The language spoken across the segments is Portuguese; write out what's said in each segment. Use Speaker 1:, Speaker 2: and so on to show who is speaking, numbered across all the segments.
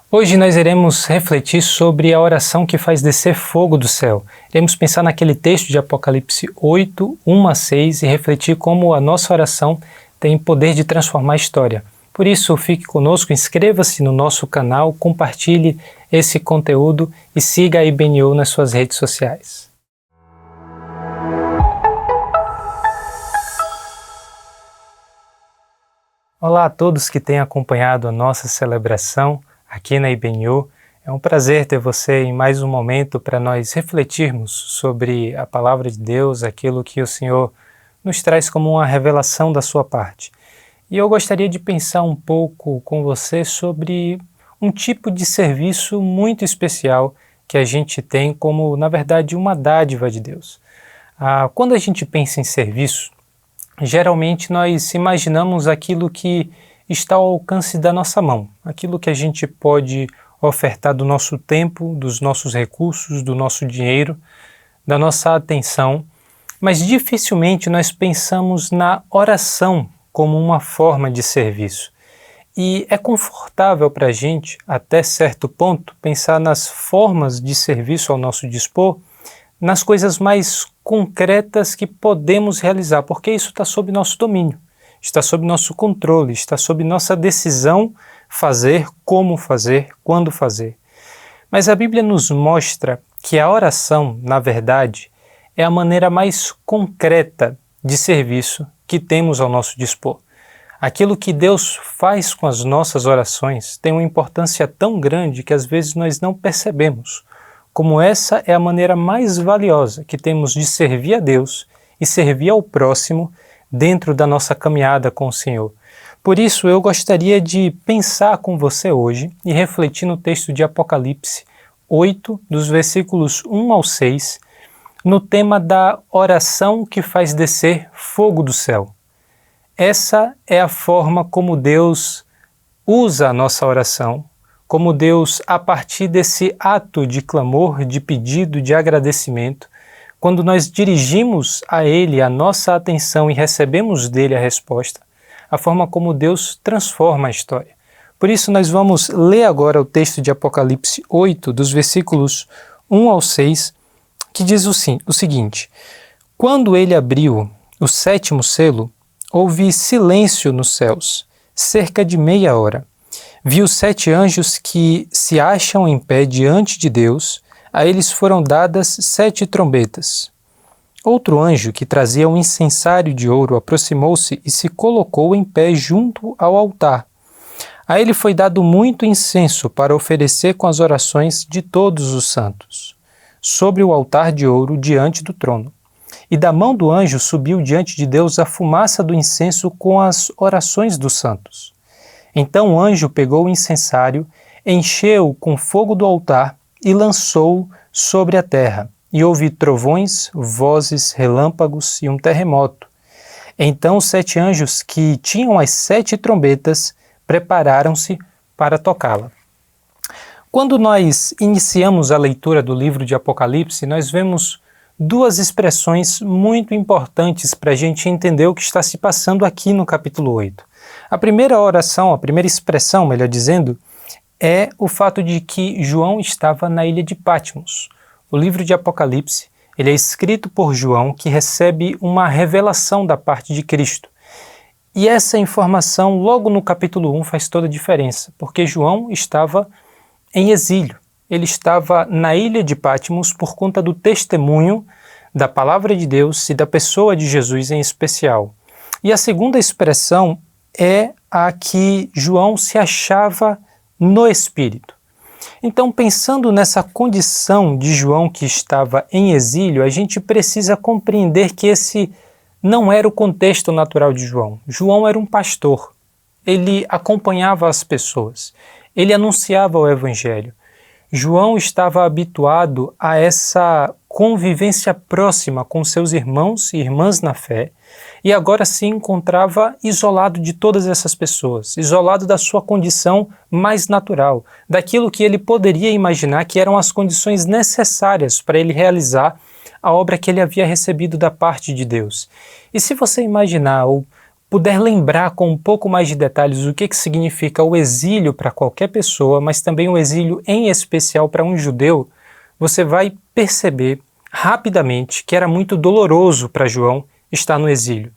Speaker 1: Hoje nós iremos refletir sobre a oração que faz descer fogo do céu. Iremos pensar naquele texto de Apocalipse 8, 1 a 6 e refletir como a nossa oração tem poder de transformar a história. Por isso, fique conosco, inscreva-se no nosso canal, compartilhe esse conteúdo e siga a IBNU nas suas redes sociais. Olá a todos que têm acompanhado a nossa celebração aqui na IBNU. É um prazer ter você em mais um momento para nós refletirmos sobre a Palavra de Deus, aquilo que o Senhor nos traz como uma revelação da sua parte. E eu gostaria de pensar um pouco com você sobre um tipo de serviço muito especial que a gente tem como, na verdade, uma dádiva de Deus. Quando a gente pensa em serviço, geralmente nós imaginamos aquilo que está ao alcance da nossa mão, aquilo que a gente pode ofertar do nosso tempo, dos nossos recursos, do nosso dinheiro, da nossa atenção, mas dificilmente nós pensamos na oração como uma forma de serviço. E é confortável para a gente, até certo ponto, pensar nas formas de serviço ao nosso dispor, nas coisas mais concretas que podemos realizar, porque isso está sob nosso domínio, está sob nosso controle, está sob nossa decisão fazer, como fazer, quando fazer. Mas a Bíblia nos mostra que a oração, na verdade, é a maneira mais concreta de serviço que temos ao nosso dispor. Aquilo que Deus faz com as nossas orações tem uma importância tão grande que às vezes nós não percebemos, como essa é a maneira mais valiosa que temos de servir a Deus e servir ao próximo dentro da nossa caminhada com o Senhor. Por isso eu gostaria de pensar com você hoje e refletir no texto de Apocalipse 8, dos versículos 1 ao 6, no tema da oração que faz descer fogo do céu. Essa é a forma como Deus usa a nossa oração, como Deus, a partir desse ato de clamor, de pedido, de agradecimento, quando nós dirigimos a Ele a nossa atenção e recebemos dele a resposta, a forma como Deus transforma a história. Por isso nós vamos ler agora o texto de Apocalipse 8, dos versículos 1 ao 6, que diz o seguinte: Quando ele abriu o sétimo selo, houve silêncio nos céus, cerca de meia hora. Vi os 7 anjos que se acham em pé diante de Deus. A eles foram dadas 7 trombetas. Outro anjo, que trazia um incensário de ouro, aproximou-se e se colocou em pé junto ao altar. A ele foi dado muito incenso para oferecer com as orações de todos os santos, sobre o altar de ouro diante do trono. E da mão do anjo subiu diante de Deus a fumaça do incenso com as orações dos santos. Então o anjo pegou o incensário, encheu-o com fogo do altar e lançou-o sobre a terra. E houve trovões, vozes, relâmpagos e um terremoto. Então os 7 anjos que tinham as 7 trombetas prepararam-se para tocá-la. Quando nós iniciamos a leitura do livro de Apocalipse, nós vemos 2 expressões muito importantes para a gente entender o que está se passando aqui no capítulo 8. A primeira oração, a primeira expressão, melhor dizendo, é o fato de que João estava na ilha de Patmos. O livro de Apocalipse, ele é escrito por João, que recebe uma revelação da parte de Cristo. E essa informação, logo no capítulo 1, faz toda a diferença, porque João estava em exílio. Ele estava na ilha de Patmos por conta do testemunho da palavra de Deus e da pessoa de Jesus em especial. E a segunda expressão é a que João se achava no Espírito. Então, pensando nessa condição de João que estava em exílio, a gente precisa compreender que esse não era o contexto natural de João. João era um pastor, ele acompanhava as pessoas, ele anunciava o Evangelho. João estava habituado a essa convivência próxima com seus irmãos e irmãs na fé, e agora se encontrava isolado de todas essas pessoas, isolado da sua condição mais natural, daquilo que ele poderia imaginar que eram as condições necessárias para ele realizar a obra que ele havia recebido da parte de Deus. E se você imaginar ou puder lembrar com um pouco mais de detalhes o que significa o exílio para qualquer pessoa, mas também o exílio em especial para um judeu, você vai perceber rapidamente que era muito doloroso para João estar no exílio.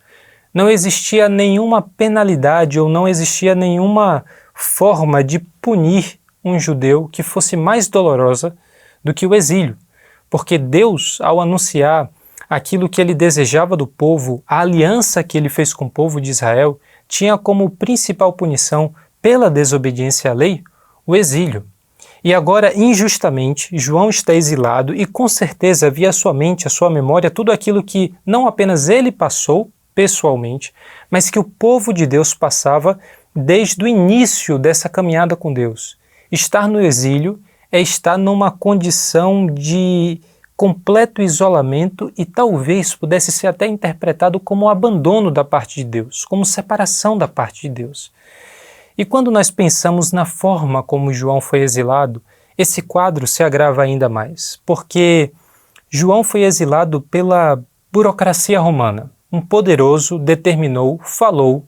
Speaker 1: Não existia nenhuma penalidade ou não existia nenhuma forma de punir um judeu que fosse mais dolorosa do que o exílio, porque Deus, ao anunciar aquilo que ele desejava do povo, a aliança que ele fez com o povo de Israel, tinha como principal punição pela desobediência à lei o exílio. E agora, injustamente, João está exilado e com certeza havia à sua mente, à sua memória, tudo aquilo que não apenas ele passou pessoalmente, mas que o povo de Deus passava desde o início dessa caminhada com Deus. Estar no exílio é estar numa condição de completo isolamento e talvez pudesse ser até interpretado como abandono da parte de Deus, como separação da parte de Deus. E quando nós pensamos na forma como João foi exilado, esse quadro se agrava ainda mais, porque João foi exilado pela burocracia romana. Um poderoso determinou, falou,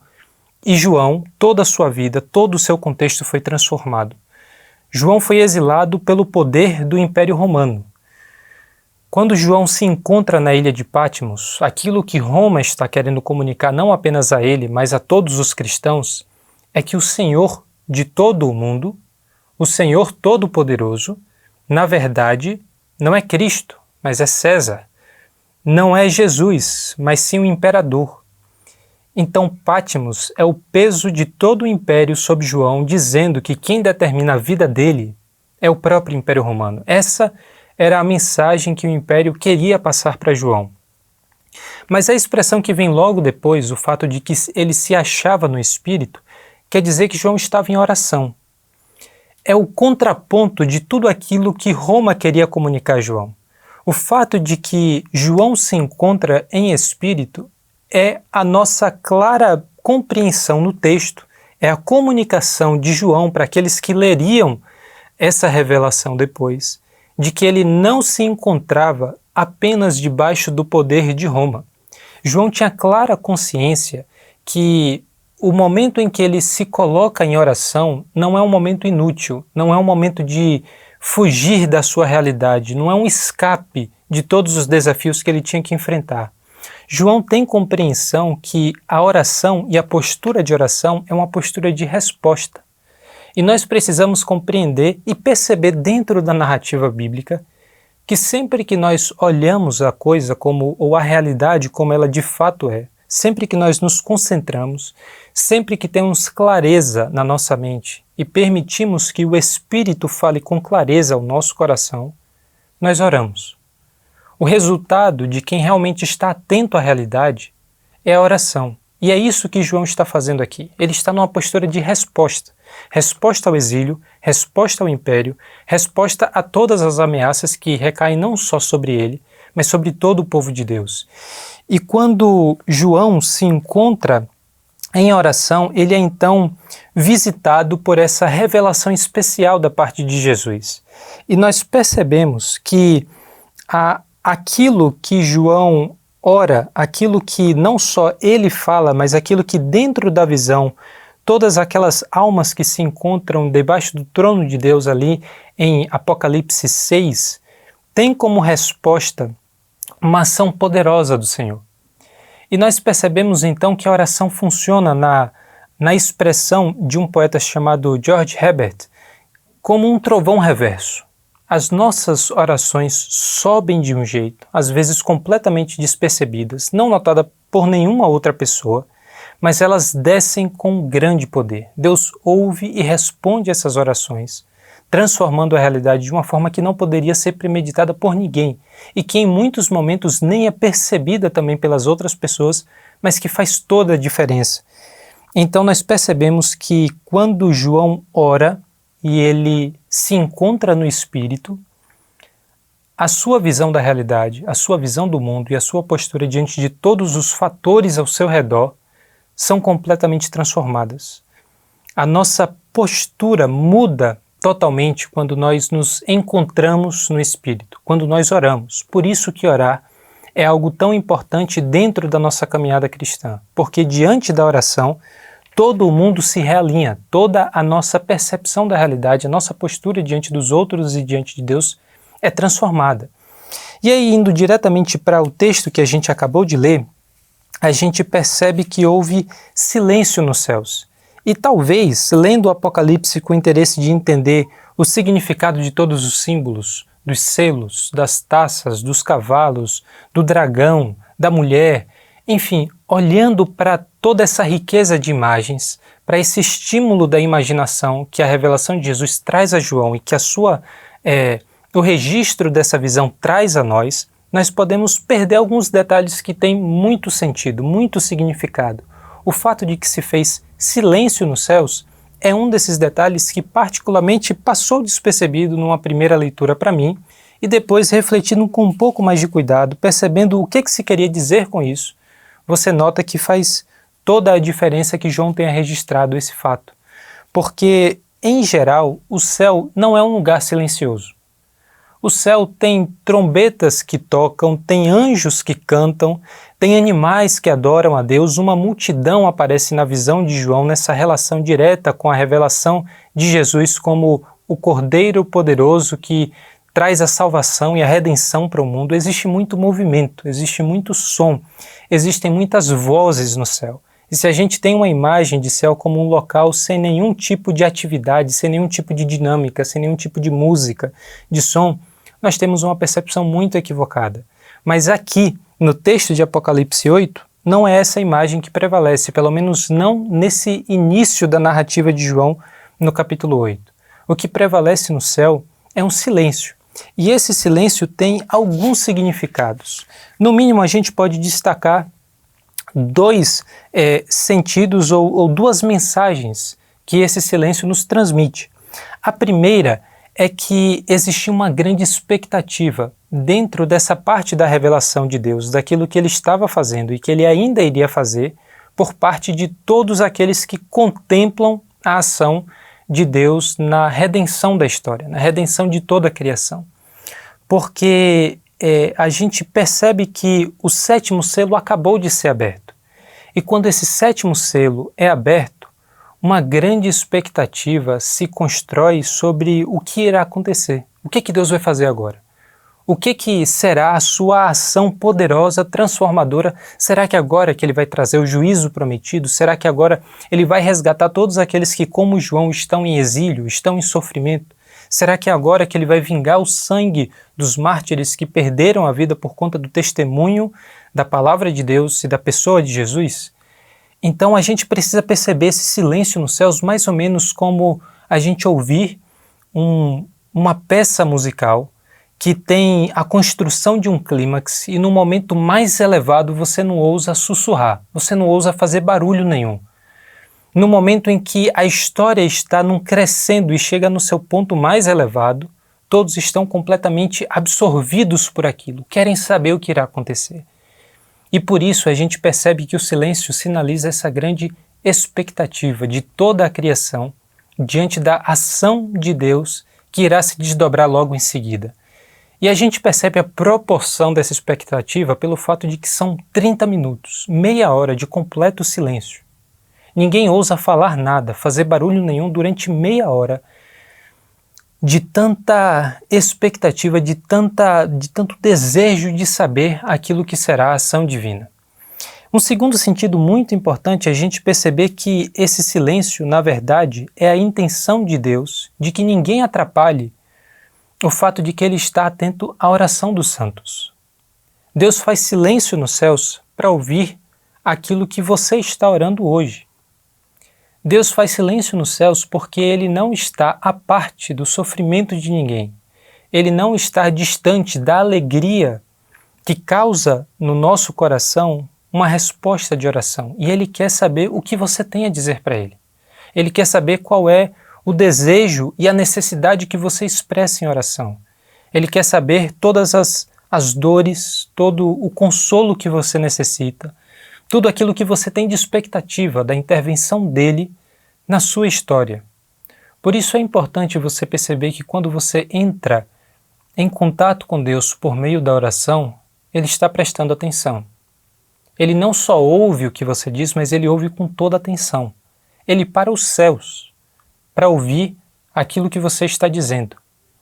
Speaker 1: e João, toda a sua vida, todo o seu contexto foi transformado. João foi exilado pelo poder do Império Romano. Quando João se encontra na ilha de Patmos, aquilo que Roma está querendo comunicar não apenas a ele, mas a todos os cristãos, é que o Senhor de todo o mundo, o Senhor Todo-Poderoso, na verdade, não é Cristo, mas é César. Não é Jesus, mas sim o imperador. Então Patmos é o peso de todo o império sobre João, dizendo que quem determina a vida dele é o próprio Império Romano. Essa era a mensagem que o império queria passar para João. Mas a expressão que vem logo depois, o fato de que ele se achava no Espírito, quer dizer que João estava em oração. É o contraponto de tudo aquilo que Roma queria comunicar a João. O fato de que João se encontra em Espírito é a nossa clara compreensão no texto, é a comunicação de João para aqueles que leriam essa revelação depois, de que ele não se encontrava apenas debaixo do poder de Roma. João tinha clara consciência que o momento em que ele se coloca em oração não é um momento inútil, não é um momento de fugir da sua realidade, não é um escape de todos os desafios que ele tinha que enfrentar. João tem compreensão que a oração e a postura de oração é uma postura de resposta. E nós precisamos compreender e perceber dentro da narrativa bíblica que sempre que nós olhamos a coisa como, ou a realidade como ela de fato é, sempre que nós nos concentramos, sempre que temos clareza na nossa mente e permitimos que o Espírito fale com clareza ao nosso coração, nós oramos. O resultado de quem realmente está atento à realidade é a oração. E é isso que João está fazendo aqui. Ele está numa postura de resposta. Resposta ao exílio, resposta ao império, resposta a todas as ameaças que recaem não só sobre ele, mas sobre todo o povo de Deus. E quando João se encontra em oração, ele é então visitado por essa revelação especial da parte de Jesus. E nós percebemos que aquilo que João ora, aquilo que não só ele fala, mas aquilo que dentro da visão, todas aquelas almas que se encontram debaixo do trono de Deus ali em Apocalipse 6, tem como resposta uma ação poderosa do Senhor. E nós percebemos então que a oração funciona na expressão de um poeta chamado George Herbert como um trovão reverso. As nossas orações sobem de um jeito, às vezes completamente despercebidas, não notada por nenhuma outra pessoa, mas elas descem com grande poder. Deus ouve e responde essas orações, transformando a realidade de uma forma que não poderia ser premeditada por ninguém e que em muitos momentos nem é percebida também pelas outras pessoas, mas que faz toda a diferença. Então nós percebemos que quando João ora e ele se encontra no Espírito, a sua visão da realidade, a sua visão do mundo e a sua postura diante de todos os fatores ao seu redor são completamente transformadas. A nossa postura muda totalmente quando nós nos encontramos no Espírito, quando nós oramos. Por isso que orar é algo tão importante dentro da nossa caminhada cristã, porque diante da oração, todo o mundo se realinha, toda a nossa percepção da realidade, a nossa postura diante dos outros e diante de Deus é transformada. E aí, indo diretamente para o texto que a gente acabou de ler, a gente percebe que houve silêncio nos céus. E talvez, lendo o Apocalipse com o interesse de entender o significado de todos os símbolos, dos selos, das taças, dos cavalos, do dragão, da mulher, enfim, olhando para toda essa riqueza de imagens, para esse estímulo da imaginação que a revelação de Jesus traz a João e que o registro dessa visão traz a nós podemos perder alguns detalhes que têm muito sentido, muito significado. O fato de que se fez silêncio nos céus é um desses detalhes que particularmente passou despercebido numa primeira leitura para mim e depois refletindo com um pouco mais de cuidado, percebendo o que se queria dizer com isso, você nota que faz toda a diferença que João tenha registrado esse fato. Porque, em geral, o céu não é um lugar silencioso. O céu tem trombetas que tocam, tem anjos que cantam, tem animais que adoram a Deus, uma multidão aparece na visão de João nessa relação direta com a revelação de Jesus como o Cordeiro poderoso que traz a salvação e a redenção para o mundo. Existe muito movimento, existe muito som, existem muitas vozes no céu. E se a gente tem uma imagem de céu como um local sem nenhum tipo de atividade, sem nenhum tipo de dinâmica, sem nenhum tipo de música, de som, nós temos uma percepção muito equivocada. Mas aqui, no texto de Apocalipse 8, não é essa imagem que prevalece, pelo menos não nesse início da narrativa de João no capítulo 8. O que prevalece no céu é um silêncio. E esse silêncio tem alguns significados. No mínimo, a gente pode destacar dois sentidos ou duas mensagens que esse silêncio nos transmite. A primeira é que existia uma grande expectativa dentro dessa parte da revelação de Deus, daquilo que ele estava fazendo e que ele ainda iria fazer por parte de todos aqueles que contemplam a ação de Deus na redenção da história, na redenção de toda a criação. Porque a gente percebe que o sétimo selo acabou de ser aberto. E quando esse sétimo selo é aberto, uma grande expectativa se constrói sobre o que irá acontecer. O que Deus vai fazer agora? O que será a sua ação poderosa, transformadora? Será que agora que ele vai trazer o juízo prometido? Será que agora ele vai resgatar todos aqueles que, como João, estão em exílio, estão em sofrimento? Será que agora que ele vai vingar o sangue dos mártires que perderam a vida por conta do testemunho da palavra de Deus e da pessoa de Jesus? Então a gente precisa perceber esse silêncio nos céus mais ou menos como a gente ouvir uma peça musical que tem a construção de um clímax e no momento mais elevado você não ousa sussurrar, você não ousa fazer barulho nenhum. No momento em que a história está num crescendo e chega no seu ponto mais elevado, todos estão completamente absorvidos por aquilo, querem saber o que irá acontecer. E por isso a gente percebe que o silêncio sinaliza essa grande expectativa de toda a criação diante da ação de Deus que irá se desdobrar logo em seguida. E a gente percebe a proporção dessa expectativa pelo fato de que são 30 minutos, meia hora de completo silêncio. Ninguém ousa falar nada, fazer barulho nenhum durante meia hora, de tanta expectativa, de tanto desejo de saber aquilo que será a ação divina. Um segundo sentido muito importante é a gente perceber que esse silêncio, na verdade, é a intenção de Deus de que ninguém atrapalhe o fato de que ele está atento à oração dos santos. Deus faz silêncio nos céus para ouvir aquilo que você está orando hoje. Deus faz silêncio nos céus porque Ele não está à parte do sofrimento de ninguém. Ele não está distante da alegria que causa no nosso coração uma resposta de oração. E Ele quer saber o que você tem a dizer para Ele. Ele quer saber qual é o desejo e a necessidade que você expressa em oração. Ele quer saber todas as dores, todo o consolo que você necessita, tudo aquilo que você tem de expectativa da intervenção dele na sua história. Por isso é importante você perceber que quando você entra em contato com Deus por meio da oração, ele está prestando atenção. Ele não só ouve o que você diz, mas ele ouve com toda atenção. Ele para os céus para ouvir aquilo que você está dizendo.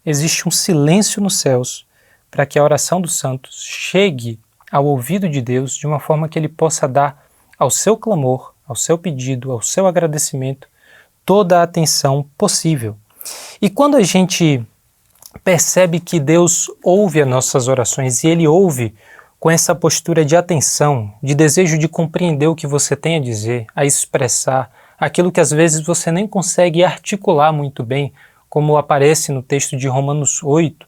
Speaker 1: Existe um silêncio nos céus para que a oração dos santos chegue ao ouvido de Deus de uma forma que ele possa dar ao seu clamor, ao seu pedido, ao seu agradecimento, toda a atenção possível. E quando a gente percebe que Deus ouve as nossas orações e Ele ouve com essa postura de atenção, de desejo de compreender o que você tem a dizer, a expressar, aquilo que às vezes você nem consegue articular muito bem, como aparece no texto de Romanos 8,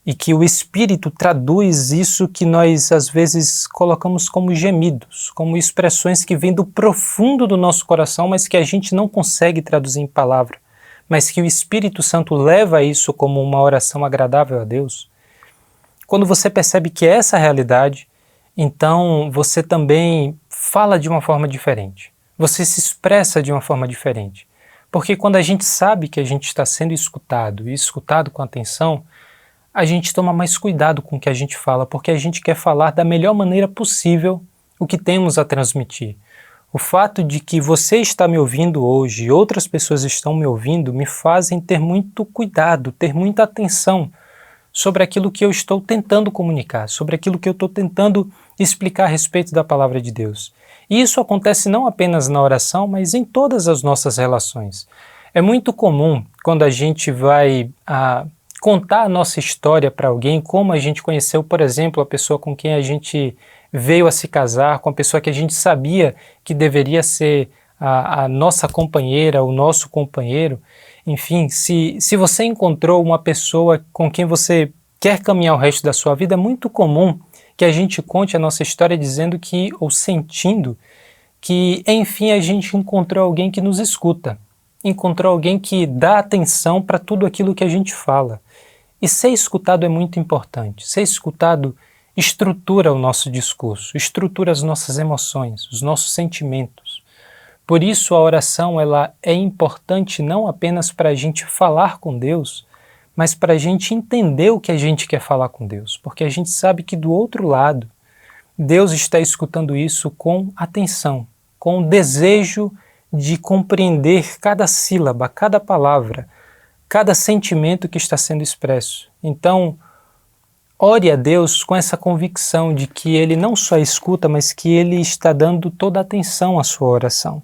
Speaker 1: e que o Espírito traduz isso que nós às vezes colocamos como gemidos, como expressões que vêm do profundo do nosso coração, mas que a gente não consegue traduzir em palavra, mas que o Espírito Santo leva isso como uma oração agradável a Deus. Quando você percebe que é essa a realidade, então você também fala de uma forma diferente. Você se expressa de uma forma diferente. Porque quando a gente sabe que a gente está sendo escutado e escutado com atenção, a gente toma mais cuidado com o que a gente fala, porque a gente quer falar da melhor maneira possível o que temos a transmitir. O fato de que você está me ouvindo hoje e outras pessoas estão me ouvindo me fazem ter muito cuidado, ter muita atenção sobre aquilo que eu estou tentando comunicar, sobre aquilo que eu estou tentando explicar a respeito da palavra de Deus. E isso acontece não apenas na oração, mas em todas as nossas relações. É muito comum quando a gente vai contar a nossa história para alguém, como a gente conheceu, por exemplo, a pessoa com quem a gente veio a se casar, com a pessoa que a gente sabia que deveria ser a nossa companheira, o nosso companheiro. Enfim, se você encontrou uma pessoa com quem você quer caminhar o resto da sua vida, é muito comum que a gente conte a nossa história dizendo que, ou sentindo, que enfim a gente encontrou alguém que nos escuta, encontrou alguém que dá atenção para tudo aquilo que a gente fala. E ser escutado é muito importante. Ser escutado estrutura o nosso discurso, estrutura as nossas emoções, os nossos sentimentos. Por isso a oração ela é importante não apenas para a gente falar com Deus, mas para a gente entender o que a gente quer falar com Deus, porque a gente sabe que do outro lado, Deus está escutando isso com atenção, com o desejo de compreender cada sílaba, cada palavra, cada sentimento que está sendo expresso. Então, ore a Deus com essa convicção de que Ele não só escuta, mas que Ele está dando toda a atenção à sua oração.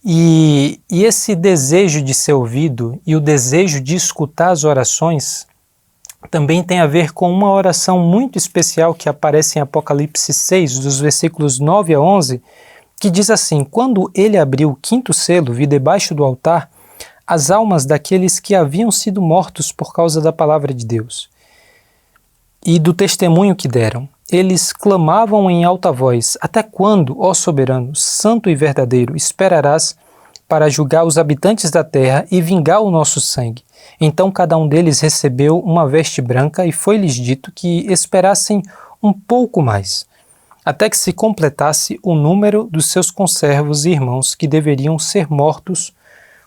Speaker 1: E esse desejo de ser ouvido e o desejo de escutar as orações também tem a ver com uma oração muito especial que aparece em Apocalipse 6, dos versículos 9 a 11, que diz assim: quando ele abriu o quinto selo, vi debaixo do altar as almas daqueles que haviam sido mortos por causa da palavra de Deus e do testemunho que deram. Eles clamavam em alta voz: até quando, ó soberano, santo e verdadeiro, esperarás para julgar os habitantes da terra e vingar o nosso sangue? Então cada um deles recebeu uma veste branca e foi-lhes dito que esperassem um pouco mais, até que se completasse o número dos seus conservos e irmãos que deveriam ser mortos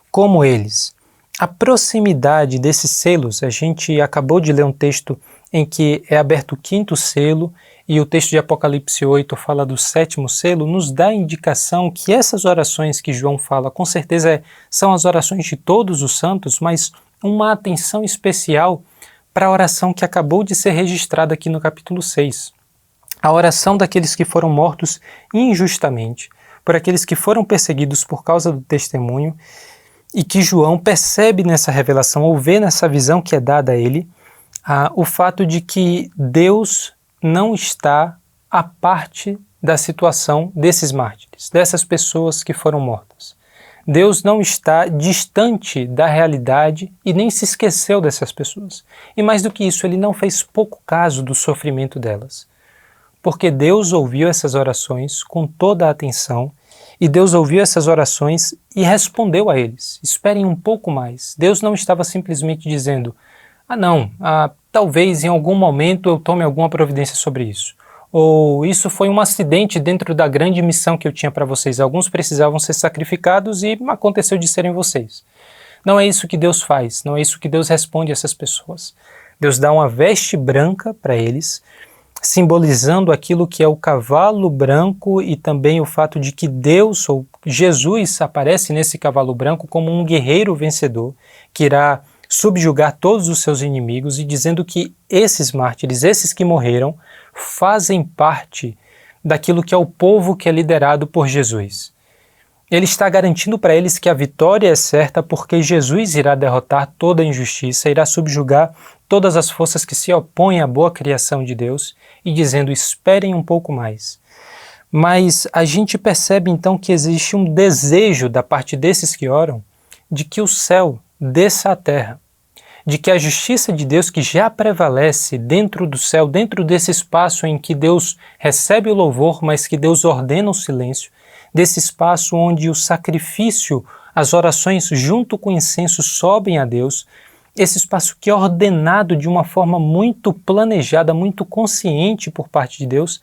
Speaker 1: como eles. A proximidade desses selos, a gente acabou de ler um texto em que é aberto o quinto selo, e o texto de Apocalipse 8 fala do sétimo selo, nos dá a indicação que essas orações que João fala, com certeza são as orações de todos os santos, mas uma atenção especial para a oração que acabou de ser registrada aqui no capítulo 6. A oração daqueles que foram mortos injustamente, por aqueles que foram perseguidos por causa do testemunho, e que João percebe nessa revelação, ou vê nessa visão que é dada a ele, o fato de que Deus não está à parte da situação desses mártires, dessas pessoas que foram mortas. Deus não está distante da realidade e nem se esqueceu dessas pessoas. E mais do que isso, Ele não fez pouco caso do sofrimento delas. Porque Deus ouviu essas orações com toda a atenção, e Deus ouviu essas orações e respondeu a eles. Esperem um pouco mais. Deus não estava simplesmente dizendo: talvez em algum momento eu tome alguma providência sobre isso. Ou isso foi um acidente dentro da grande missão que eu tinha para vocês. Alguns precisavam ser sacrificados e aconteceu de serem vocês. Não é isso que Deus faz, não é isso que Deus responde a essas pessoas. Deus dá uma veste branca para eles, simbolizando aquilo que é o cavalo branco e também o fato de que Deus ou Jesus aparece nesse cavalo branco como um guerreiro vencedor que irá subjugar todos os seus inimigos, e dizendo que esses mártires, esses que morreram, fazem parte daquilo que é o povo que é liderado por Jesus. Ele está garantindo para eles que a vitória é certa porque Jesus irá derrotar toda a injustiça, irá subjugar todas as forças que se opõem à boa criação de Deus, e dizendo: esperem um pouco mais. Mas a gente percebe então que existe um desejo da parte desses que oram de que o céu desça à terra, de que a justiça de Deus, que já prevalece dentro do céu, dentro desse espaço em que Deus recebe o louvor, mas que Deus ordena o silêncio, desse espaço onde o sacrifício, as orações junto com o incenso sobem a Deus, esse espaço que é ordenado de uma forma muito planejada, muito consciente por parte de Deus,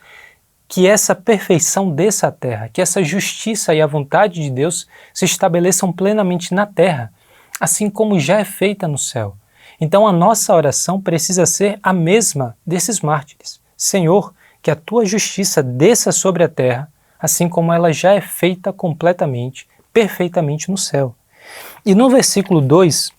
Speaker 1: que essa perfeição desça à terra, que essa justiça e a vontade de Deus se estabeleçam plenamente na terra, assim como já é feita no céu. Então a nossa oração precisa ser a mesma desses mártires. Senhor, que a tua justiça desça sobre a terra, assim como ela já é feita completamente, perfeitamente no céu. E no versículo 2,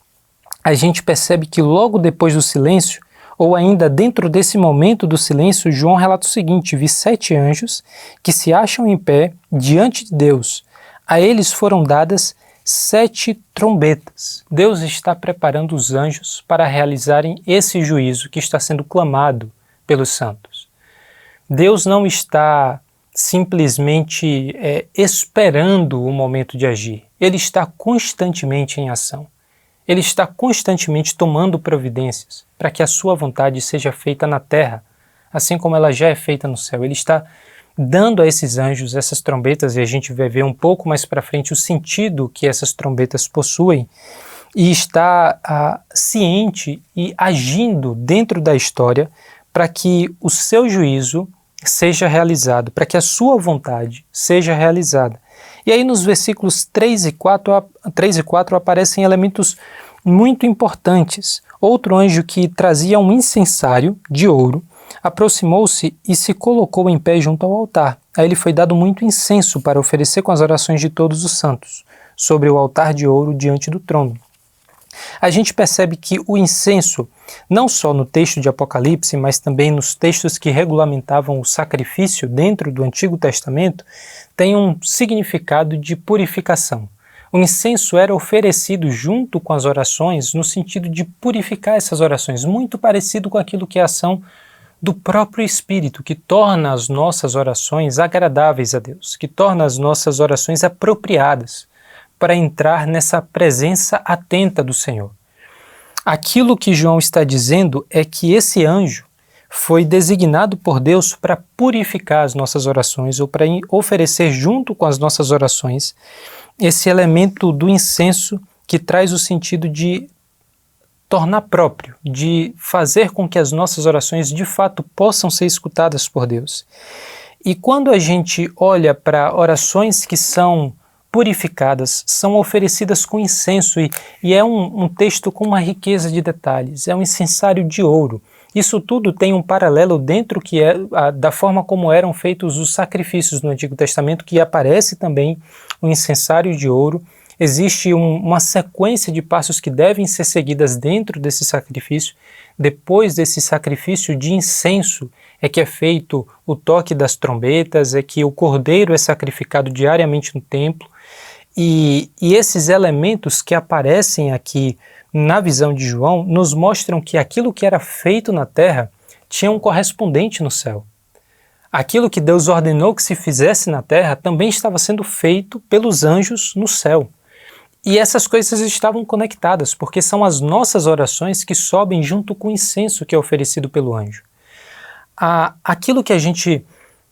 Speaker 1: a gente percebe que logo depois do silêncio, ou ainda dentro desse momento do silêncio, João relata o seguinte: vi 7 anjos que se acham em pé diante de Deus. A eles foram dadas 7 trombetas. Deus está preparando os anjos para realizarem esse juízo que está sendo clamado pelos santos. Deus não está simplesmente esperando o momento de agir. Ele está constantemente em ação. Ele está constantemente tomando providências para que a sua vontade seja feita na terra, assim como ela já é feita no céu. Ele está dando a esses anjos essas trombetas, e a gente vai ver um pouco mais para frente o sentido que essas trombetas possuem, e está ciente e agindo dentro da história para que o seu juízo seja realizado, para que a sua vontade seja realizada. E aí nos versículos 3 e 4 aparecem elementos muito importantes. Outro anjo que trazia um incensário de ouro aproximou-se e se colocou em pé junto ao altar. A ele foi dado muito incenso para oferecer com as orações de todos os santos, sobre o altar de ouro diante do trono. A gente percebe que o incenso, não só no texto de Apocalipse, mas também nos textos que regulamentavam o sacrifício dentro do Antigo Testamento, tem um significado de purificação. O incenso era oferecido junto com as orações no sentido de purificar essas orações, muito parecido com aquilo que é a ação do próprio Espírito, que torna as nossas orações agradáveis a Deus, que torna as nossas orações apropriadas para entrar nessa presença atenta do Senhor. Aquilo que João está dizendo é que esse anjo foi designado por Deus para purificar as nossas orações, ou para oferecer junto com as nossas orações esse elemento do incenso que traz o sentido de tornar próprio, de fazer com que as nossas orações de fato possam ser escutadas por Deus. E quando a gente olha para orações que são purificadas, são oferecidas com incenso, e é um texto com uma riqueza de detalhes, é um incensário de ouro. Isso tudo tem um paralelo dentro da forma como eram feitos os sacrifícios no Antigo Testamento, que aparece também o incensário de ouro. Existe uma sequência de passos que devem ser seguidas dentro desse sacrifício. Depois desse sacrifício de incenso é que é feito o toque das trombetas, é que o cordeiro é sacrificado diariamente no templo. E esses elementos que aparecem aqui na visão de João nos mostram que aquilo que era feito na terra tinha um correspondente no céu. Aquilo que Deus ordenou que se fizesse na terra também estava sendo feito pelos anjos no céu. E essas coisas estavam conectadas, porque são as nossas orações que sobem junto com o incenso que é oferecido pelo anjo. Aquilo que a gente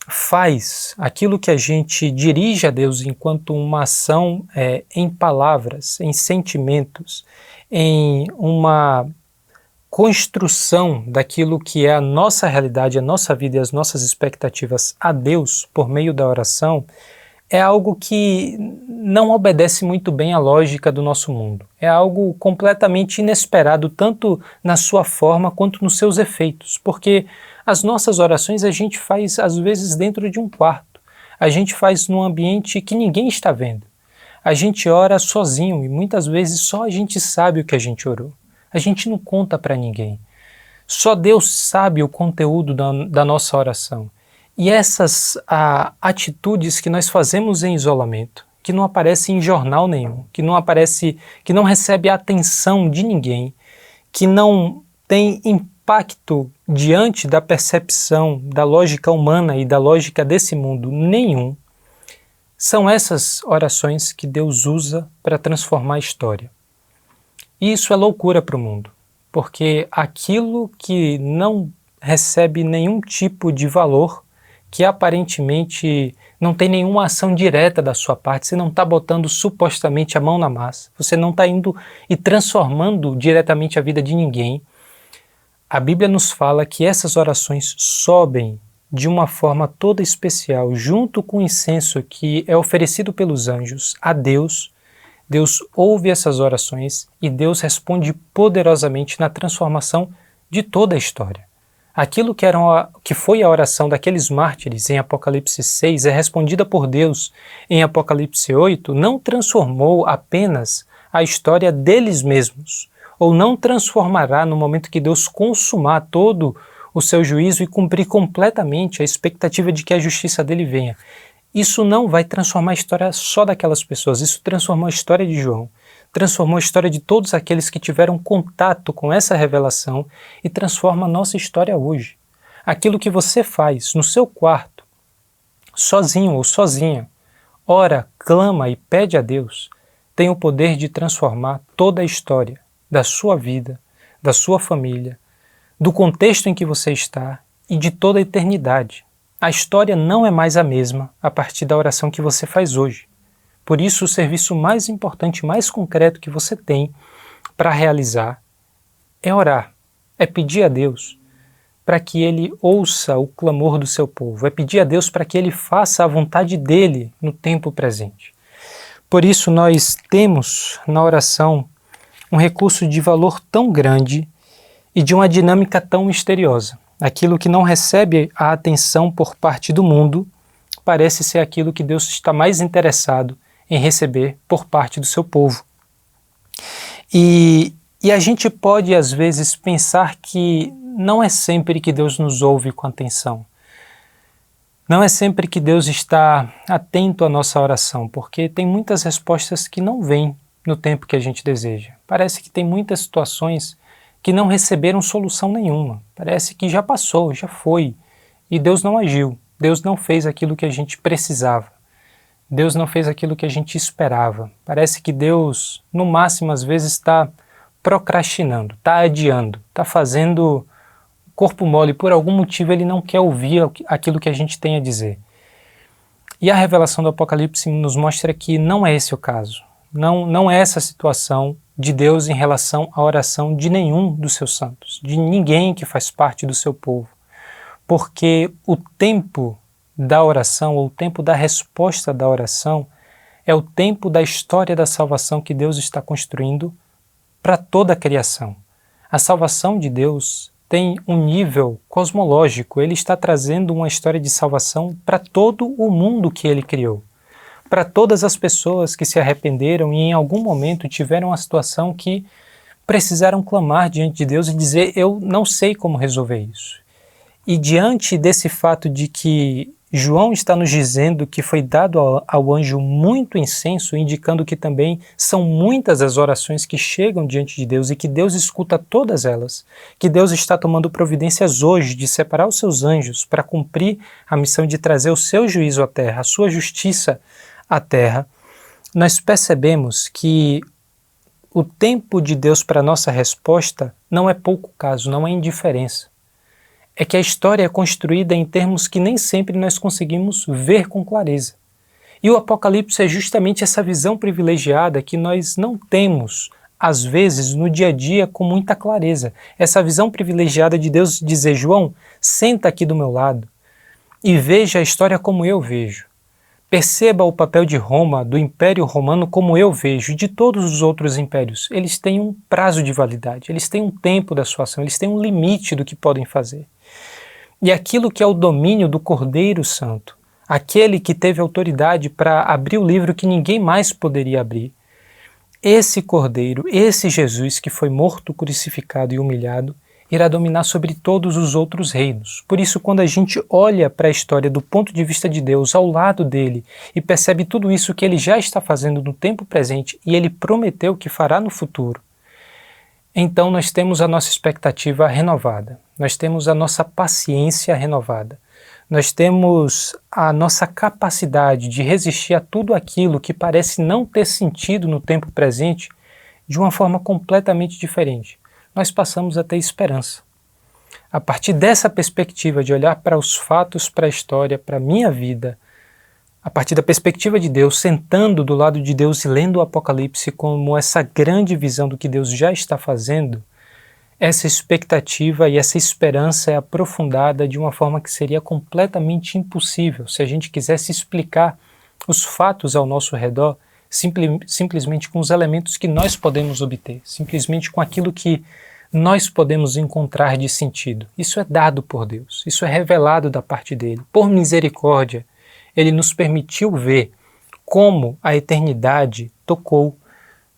Speaker 1: faz, aquilo que a gente dirige a Deus enquanto uma ação em palavras, em sentimentos, em uma construção daquilo que é a nossa realidade, a nossa vida e as nossas expectativas a Deus por meio da oração, é algo que não obedece muito bem à lógica do nosso mundo. É algo completamente inesperado, tanto na sua forma quanto nos seus efeitos, porque As nossas orações a gente faz às vezes dentro de um quarto, a gente faz num ambiente que ninguém está vendo. A gente ora sozinho e muitas vezes só a gente sabe o que a gente orou. A gente não conta para ninguém. Só Deus sabe o conteúdo da nossa oração. E essas atitudes que nós fazemos em isolamento, que não aparecem em jornal nenhum, que não recebe a atenção de ninguém, que não tem impacto diante da percepção da lógica humana e da lógica desse mundo nenhum, são essas orações que Deus usa para transformar a história. E isso é loucura para o mundo, porque aquilo que não recebe nenhum tipo de valor, que aparentemente não tem nenhuma ação direta da sua parte, você não está botando supostamente a mão na massa, você não está indo e transformando diretamente a vida de ninguém. A Bíblia nos fala que essas orações sobem de uma forma toda especial, junto com o incenso que é oferecido pelos anjos a Deus. Deus ouve essas orações e Deus responde poderosamente na transformação de toda a história. Aquilo que foi a oração daqueles mártires em Apocalipse 6 é respondida por Deus em Apocalipse 8, não transformou apenas a história deles mesmos, ou não transformará no momento que Deus consumar todo o seu juízo e cumprir completamente a expectativa de que a justiça dele venha. Isso não vai transformar a história só daquelas pessoas, isso transformou a história de João, transformou a história de todos aqueles que tiveram contato com essa revelação e transforma a nossa história hoje. Aquilo que você faz no seu quarto, sozinho ou sozinha, ora, clama e pede a Deus, tem o poder de transformar toda a história da sua vida, da sua família, do contexto em que você está e de toda a eternidade. A história não é mais a mesma a partir da oração que você faz hoje. Por isso, o serviço mais importante, mais concreto que você tem para realizar é orar, é pedir a Deus para que Ele ouça o clamor do seu povo, é pedir a Deus para que Ele faça a vontade dEle no tempo presente. Por isso, nós temos na oração um recurso de valor tão grande e de uma dinâmica tão misteriosa. Aquilo que não recebe a atenção por parte do mundo parece ser aquilo que Deus está mais interessado em receber por parte do seu povo. E a gente pode, às vezes, pensar que não é sempre que Deus nos ouve com atenção. Não é sempre que Deus está atento à nossa oração, porque tem muitas respostas que não vêm no tempo que a gente deseja. Parece que tem muitas situações que não receberam solução nenhuma. Parece que já passou, já foi, e Deus não agiu. Deus não fez aquilo que a gente precisava. Deus não fez aquilo que a gente esperava. Parece que Deus, no máximo, às vezes está procrastinando, está adiando, está fazendo corpo mole. Por algum motivo Ele não quer ouvir aquilo que a gente tem a dizer. E a revelação do Apocalipse nos mostra que não é esse o caso. Não é essa a situação de Deus em relação à oração de nenhum dos seus santos, de ninguém que faz parte do seu povo. Porque o tempo da oração, ou o tempo da resposta da oração, é o tempo da história da salvação que Deus está construindo para toda a criação. A salvação de Deus tem um nível cosmológico, Ele está trazendo uma história de salvação para todo o mundo que Ele criou. Para todas as pessoas que se arrependeram e em algum momento tiveram uma situação que precisaram clamar diante de Deus e dizer, eu não sei como resolver isso. E diante desse fato de que João está nos dizendo que foi dado ao anjo muito incenso, indicando que também são muitas as orações que chegam diante de Deus e que Deus escuta todas elas, que Deus está tomando providências hoje de separar os seus anjos para cumprir a missão de trazer o seu juízo à terra, a sua justiça à terra, nós percebemos que o tempo de Deus para a nossa resposta não é pouco caso, não é indiferença. É que a história é construída em termos que nem sempre nós conseguimos ver com clareza. E o Apocalipse é justamente essa visão privilegiada que nós não temos, às vezes, no dia a dia com muita clareza. Essa visão privilegiada de Deus dizer, João, senta aqui do meu lado e veja a história como eu vejo. Perceba o papel de Roma, do Império Romano, como eu vejo, e de todos os outros impérios. Eles têm um prazo de validade, eles têm um tempo da sua ação, eles têm um limite do que podem fazer. e aquilo que é o domínio do Cordeiro Santo, aquele que teve autoridade para abrir o livro que ninguém mais poderia abrir. Esse Cordeiro, esse Jesus que foi morto, crucificado e humilhado, irá dominar sobre todos os outros reinos. Por isso, quando a gente olha para a história do ponto de vista de Deus, ao lado dele, e percebe tudo isso que ele já está fazendo no tempo presente e ele prometeu que fará no futuro, então nós temos a nossa expectativa renovada, nós temos a nossa paciência renovada, nós temos a nossa capacidade de resistir a tudo aquilo que parece não ter sentido no tempo presente de uma forma completamente diferente. Nós passamos a ter esperança. A partir dessa perspectiva de olhar para os fatos, para a história, para a minha vida, a partir da perspectiva de Deus, sentando do lado de Deus e lendo o Apocalipse como essa grande visão do que Deus já está fazendo, essa expectativa e essa esperança é aprofundada de uma forma que seria completamente impossível se a gente quisesse explicar os fatos ao nosso redor simplesmente com os elementos que nós podemos obter, simplesmente com aquilo que nós podemos encontrar de sentido. Isso é dado por Deus, isso é revelado da parte dele. Por misericórdia, ele nos permitiu ver como a eternidade tocou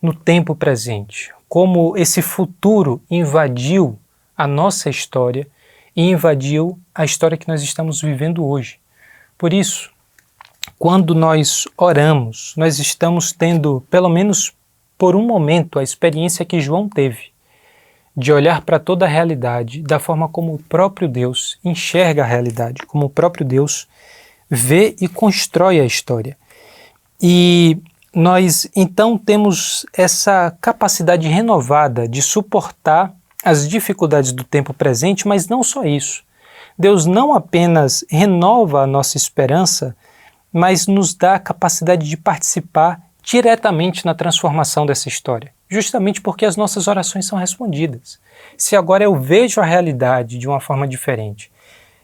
Speaker 1: no tempo presente, como esse futuro invadiu a nossa história e invadiu a história que nós estamos vivendo hoje. Por isso, quando nós oramos, nós estamos tendo, pelo menos por um momento, a experiência que João teve, de olhar para toda a realidade da forma como o próprio Deus enxerga a realidade, como o próprio Deus vê e constrói a história. E nós então temos essa capacidade renovada de suportar as dificuldades do tempo presente, mas não só isso. Deus não apenas renova a nossa esperança, mas nos dá a capacidade de participar diretamente na transformação dessa história, justamente porque as nossas orações são respondidas. Se agora eu vejo a realidade de uma forma diferente,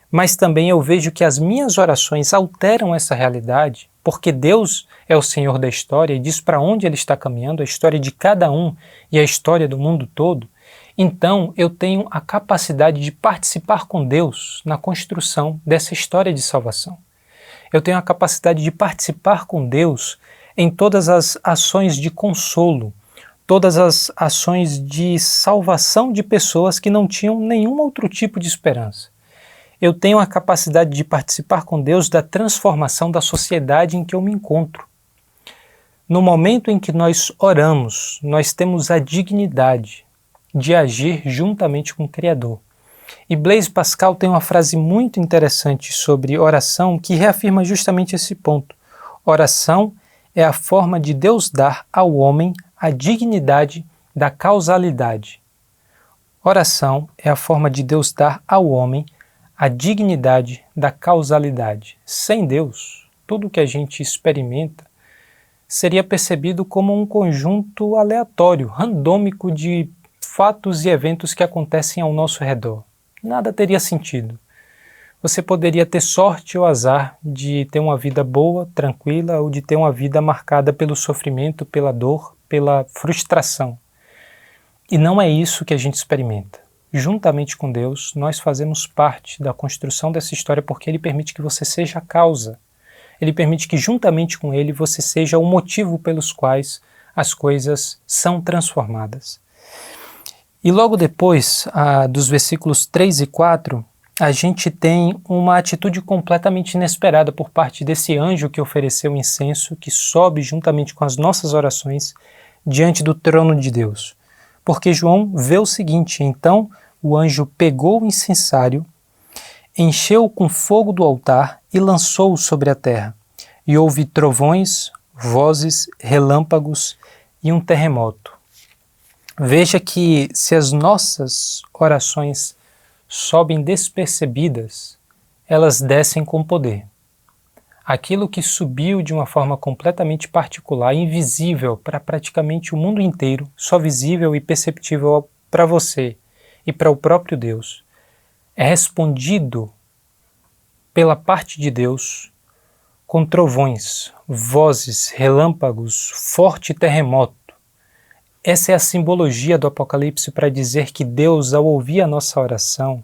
Speaker 1: mas também eu vejo que as minhas orações alteram essa realidade, porque Deus é o Senhor da história e diz para onde Ele está caminhando, a história de cada um e a história do mundo todo, então eu tenho a capacidade de participar com Deus na construção dessa história de salvação. Eu tenho a capacidade de participar com Deus em todas as ações de consolo, todas as ações de salvação de pessoas que não tinham nenhum outro tipo de esperança. Eu tenho a capacidade de participar com Deus da transformação da sociedade em que eu me encontro. No momento em que nós oramos, nós temos a dignidade de agir juntamente com o Criador. E Blaise Pascal tem uma frase muito interessante sobre oração que reafirma justamente esse ponto. Oração é a forma de Deus dar ao homem a dignidade da causalidade. Oração é a forma de Deus dar ao homem a dignidade da causalidade. Sem Deus, tudo que a gente experimenta seria percebido como um conjunto aleatório, randômico de fatos e eventos que acontecem ao nosso redor. Nada teria sentido. Você poderia ter sorte ou azar de ter uma vida boa, tranquila, ou de ter uma vida marcada pelo sofrimento, pela dor, pela frustração. E não é isso que a gente experimenta. Juntamente com Deus, nós fazemos parte da construção dessa história porque Ele permite que você seja a causa. Ele permite que juntamente com Ele você seja o motivo pelos quais as coisas são transformadas. E logo depois, dos versículos 3 e 4, a gente tem uma atitude completamente inesperada por parte desse anjo que ofereceu o incenso, que sobe juntamente com as nossas orações diante do trono de Deus. Porque João vê o seguinte: então o anjo pegou o incensário, encheu-o com fogo do altar e lançou-o sobre a terra. E houve trovões, vozes, relâmpagos e um terremoto. Veja que se as nossas orações sobem despercebidas, elas descem com poder. Aquilo que subiu de uma forma completamente particular, invisível para praticamente o mundo inteiro, só visível e perceptível para você e para o próprio Deus, é respondido pela parte de Deus com trovões, vozes, relâmpagos, forte terremoto. Essa é a simbologia do Apocalipse para dizer que Deus, ao ouvir a nossa oração,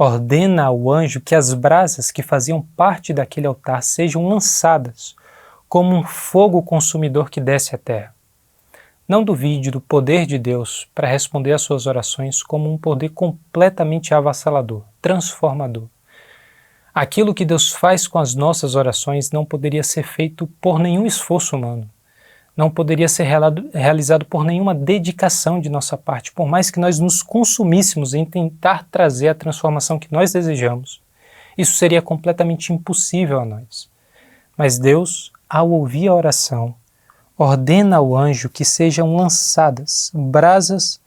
Speaker 1: ordena ao anjo que as brasas que faziam parte daquele altar sejam lançadas como um fogo consumidor que desce à terra. Não duvide do poder de Deus para responder às suas orações como um poder completamente avassalador, transformador. Aquilo que Deus faz com as nossas orações não poderia ser feito por nenhum esforço humano. Não poderia ser realizado por nenhuma dedicação de nossa parte, por mais que nós nos consumíssemos em tentar trazer a transformação que nós desejamos. Isso seria completamente impossível a nós. Mas Deus, ao ouvir a oração, ordena ao anjo que sejam lançadas brasas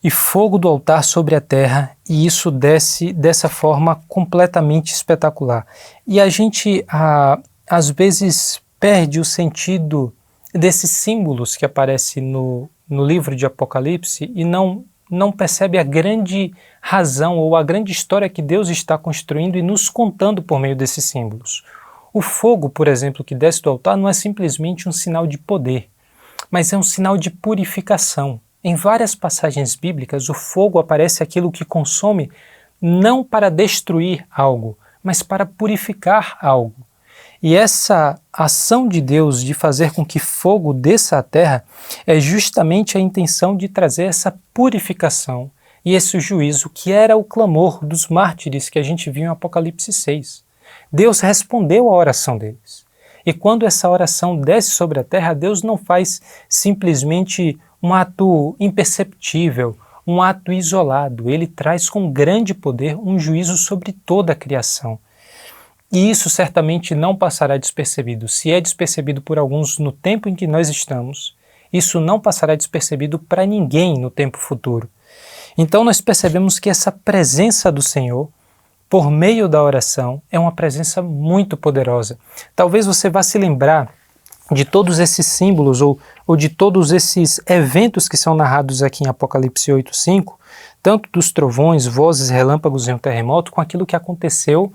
Speaker 1: e fogo do altar sobre a terra, e isso desce dessa forma completamente espetacular. E a gente, às vezes, perde o sentido desses símbolos que aparecem no livro de Apocalipse e não percebe a grande razão ou a grande história que Deus está construindo e nos contando por meio desses símbolos. O fogo, por exemplo, que desce do altar não é simplesmente um sinal de poder, mas é um sinal de purificação. Em várias passagens bíblicas, o fogo aparece aquilo que consome não para destruir algo, mas para purificar algo. E essa ação de Deus de fazer com que fogo desça à terra é justamente a intenção de trazer essa purificação e esse juízo que era o clamor dos mártires que a gente viu em Apocalipse 6. Deus respondeu à oração deles. E quando essa oração desce sobre a terra, Deus não faz simplesmente um ato imperceptível, um ato isolado. Ele traz com grande poder um juízo sobre toda a criação. E isso certamente não passará despercebido. Se é despercebido por alguns no tempo em que nós estamos, isso não passará despercebido para ninguém no tempo futuro. Então nós percebemos que essa presença do Senhor, por meio da oração, é uma presença muito poderosa. Talvez você vá se lembrar de todos esses símbolos ou de todos esses eventos que são narrados aqui em Apocalipse 8:5, tanto dos trovões, vozes, relâmpagos e um terremoto, com aquilo que aconteceu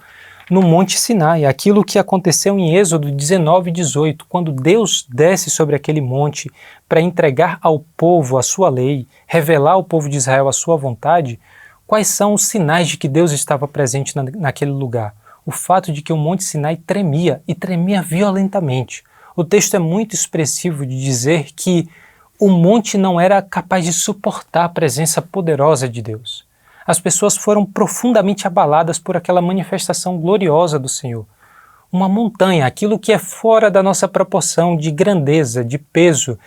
Speaker 1: no Monte Sinai, aquilo que aconteceu em Êxodo 19:18, quando Deus desce sobre aquele monte para entregar ao povo a sua lei, revelar ao povo de Israel a sua vontade. Quais são os sinais de que Deus estava presente naquele lugar? O fato de que o Monte Sinai tremia, e tremia violentamente. O texto é muito expressivo de dizer que o monte não era capaz de suportar a presença poderosa de Deus. As pessoas foram profundamente abaladas por aquela manifestação gloriosa do Senhor. Uma montanha, aquilo que é fora da nossa proporção de grandeza, de peso,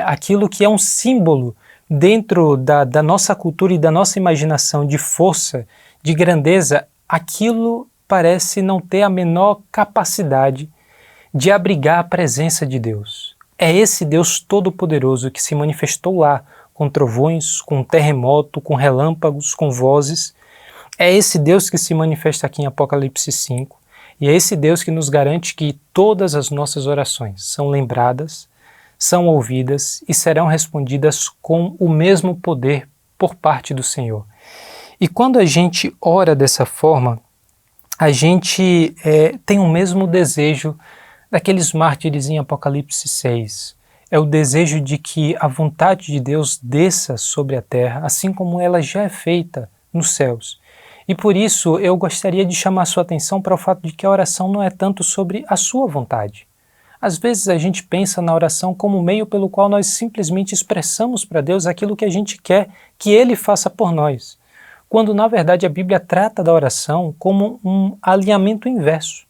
Speaker 1: aquilo que é um símbolo dentro da nossa cultura e da nossa imaginação de força, de grandeza, aquilo parece não ter a menor capacidade de abrigar a presença de Deus. É esse Deus todo-poderoso que se manifestou lá, com trovões, com terremoto, com relâmpagos, com vozes. É esse Deus que se manifesta aqui em Apocalipse 5, e é esse Deus que nos garante que todas as nossas orações são lembradas, são ouvidas e serão respondidas com o mesmo poder por parte do Senhor. E quando a gente ora dessa forma, a gente tem o mesmo desejo daqueles mártires em Apocalipse 6. É o desejo de que a vontade de Deus desça sobre a terra, assim como ela já é feita nos céus. E por isso eu gostaria de chamar a sua atenção para o fato de que a oração não é tanto sobre a sua vontade. Às vezes a gente pensa na oração como um meio pelo qual nós simplesmente expressamos para Deus aquilo que a gente quer que Ele faça por nós, quando na verdade a Bíblia trata da oração como um alinhamento inverso.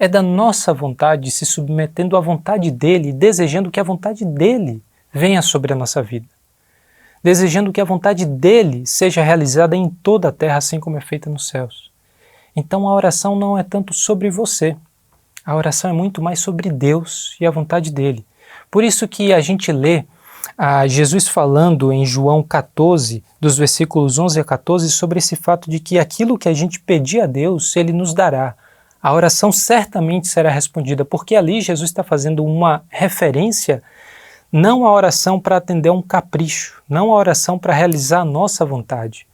Speaker 1: É da nossa vontade se submetendo à vontade dEle, desejando que a vontade dEle venha sobre a nossa vida. Desejando que a vontade dEle seja realizada em toda a terra, assim como é feita nos céus. Então a oração não é tanto sobre você. A oração é muito mais sobre Deus e a vontade dEle. Por isso que a gente lê Jesus falando em João 14, dos versículos 11 a 14, sobre esse fato de que aquilo que a gente pedir a Deus, Ele nos dará. A oração certamente será respondida, porque ali Jesus está fazendo uma referência não à oração para atender a um capricho, não à oração para realizar a nossa vontade,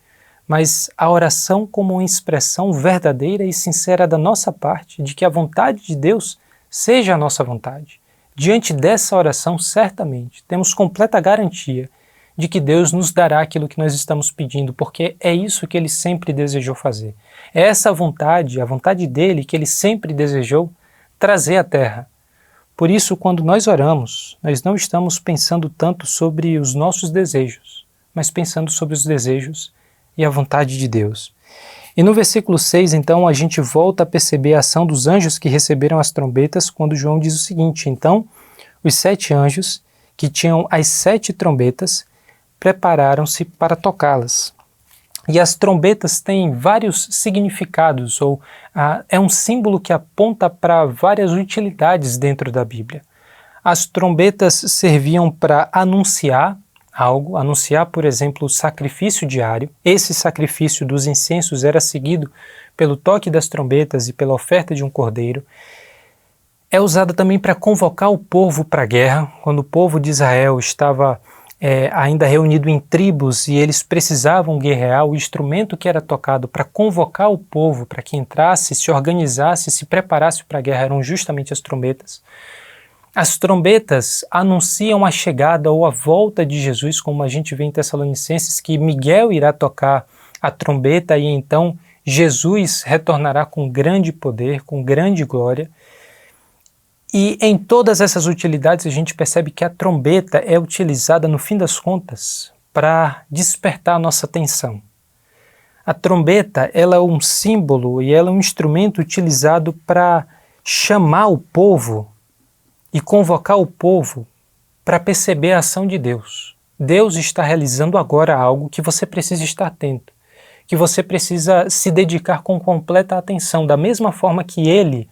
Speaker 1: mas a oração como uma expressão verdadeira e sincera da nossa parte de que a vontade de Deus seja a nossa vontade. Diante dessa oração, certamente, temos completa garantia de que Deus nos dará aquilo que nós estamos pedindo, porque é isso que Ele sempre desejou fazer. É essa vontade, a vontade dEle que Ele sempre desejou trazer à terra. Por isso, quando nós oramos, nós não estamos pensando tanto sobre os nossos desejos, mas pensando sobre os desejos e a vontade de Deus. E no versículo 6, então, a gente volta a perceber a ação dos anjos que receberam as trombetas, quando João diz o seguinte: então, os 7 anjos, que tinham as 7 trombetas, prepararam-se para tocá-las. E as trombetas têm vários significados, ou é um símbolo que aponta para várias utilidades dentro da Bíblia. As trombetas serviam para anunciar algo, anunciar, por exemplo, o sacrifício diário. Esse sacrifício dos incensos era seguido pelo toque das trombetas e pela oferta de um cordeiro. É usada também para convocar o povo para a guerra, quando o povo de Israel estava ainda reunido em tribos e eles precisavam guerrear. O instrumento que era tocado para convocar o povo para que entrasse, se organizasse, se preparasse para a guerra eram justamente as trombetas. As trombetas anunciam a chegada ou a volta de Jesus, como a gente vê em Tessalonicenses, que Miguel irá tocar a trombeta e então Jesus retornará com grande poder, com grande glória. E em todas essas utilidades a gente percebe que a trombeta é utilizada, no fim das contas, para despertar a nossa atenção. A trombeta, ela é um símbolo e ela é um instrumento utilizado para chamar o povo e convocar o povo para perceber a ação de Deus. Deus está realizando agora algo que você precisa estar atento, que você precisa se dedicar com completa atenção, da mesma forma que Ele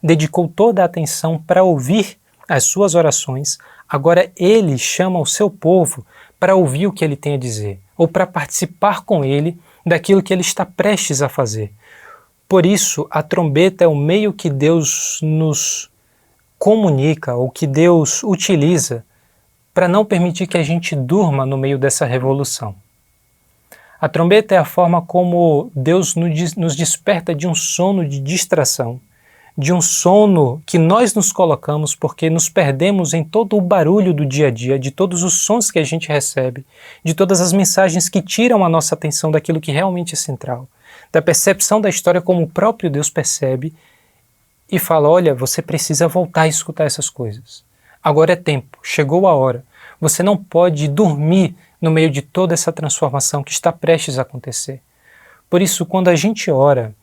Speaker 1: dedicou toda a atenção para ouvir as suas orações. Agora Ele chama o seu povo para ouvir o que Ele tem a dizer, ou para participar com Ele daquilo que Ele está prestes a fazer. Por isso, a trombeta é o meio que Deus nos comunica, ou que Deus utiliza para não permitir que a gente durma no meio dessa revolução. A trombeta é a forma como Deus nos desperta de um sono de distração, de um sono que nós nos colocamos porque nos perdemos em todo o barulho do dia a dia, de todos os sons que a gente recebe, de todas as mensagens que tiram a nossa atenção daquilo que realmente é central, da percepção da história como o próprio Deus percebe e fala: olha, você precisa voltar a escutar essas coisas. Agora é tempo, chegou a hora. Você não pode dormir no meio de toda essa transformação que está prestes a acontecer. Por isso, quando a gente ora,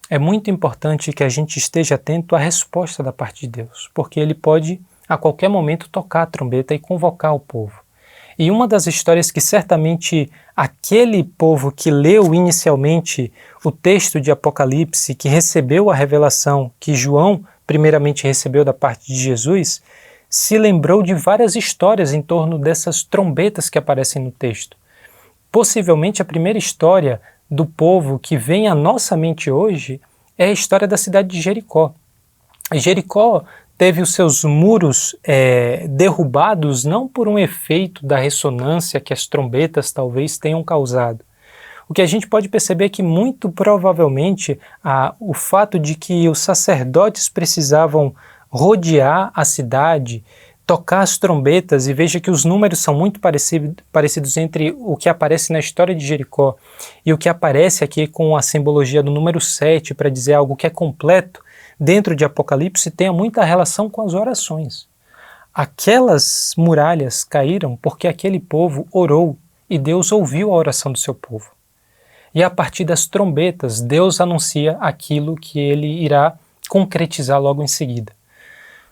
Speaker 1: é muito importante que a gente esteja atento à resposta da parte de Deus, porque Ele pode, a qualquer momento, tocar a trombeta e convocar o povo. E uma das histórias que certamente aquele povo que leu inicialmente o texto de Apocalipse, que recebeu a revelação que João primeiramente recebeu da parte de Jesus, se lembrou de várias histórias em torno dessas trombetas que aparecem no texto. Possivelmente a primeira história do povo que vem à nossa mente hoje é a história da cidade de Jericó. Jericó teve os seus muros derrubados não por um efeito da ressonância que as trombetas talvez tenham causado. O que a gente pode perceber é que muito provavelmente o fato de que os sacerdotes precisavam rodear a cidade, tocar as trombetas, e veja que os números são muito parecidos entre o que aparece na história de Jericó e o que aparece aqui com a simbologia do número 7 para dizer algo que é completo dentro de Apocalipse, tem muita relação com as orações. Aquelas muralhas caíram porque aquele povo orou e Deus ouviu a oração do seu povo. E a partir das trombetas, Deus anuncia aquilo que Ele irá concretizar logo em seguida.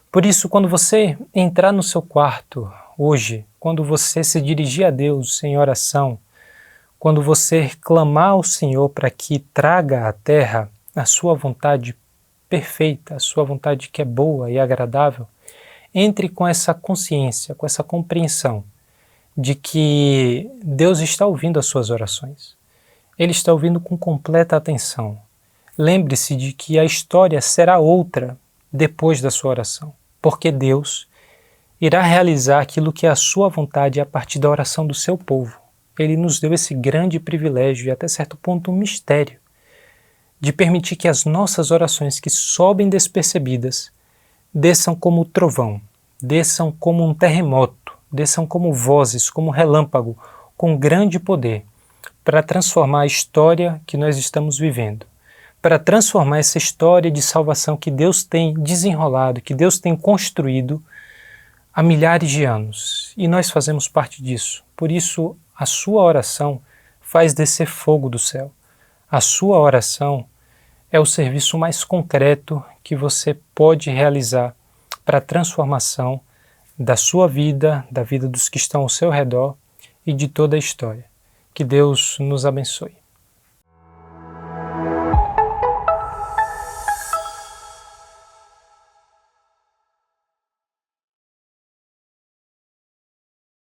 Speaker 1: Por isso, quando você entrar no seu quarto hoje, quando você se dirigir a Deus em oração, quando você clamar ao Senhor para que traga à terra a sua vontade perfeita, a sua vontade que é boa e agradável, entre com essa consciência, com essa compreensão de que Deus está ouvindo as suas orações. Ele está ouvindo com completa atenção. Lembre-se de que a história será outra depois da sua oração, porque Deus irá realizar aquilo que é a sua vontade a partir da oração do seu povo. Ele nos deu esse grande privilégio e até certo ponto um mistério de permitir que as nossas orações que sobem despercebidas desçam como trovão, desçam como um terremoto desçam como vozes, como relâmpago, com grande poder, para transformar a história que nós estamos vivendo, para transformar essa história de salvação que Deus tem desenrolado, que Deus tem construído há milhares de anos. E nós fazemos parte disso. Por isso, a sua oração faz descer fogo do céu. A sua oração é o serviço mais concreto que você pode realizar para a transformação da sua vida, da vida dos que estão ao seu redor e de toda a história. Que Deus nos abençoe.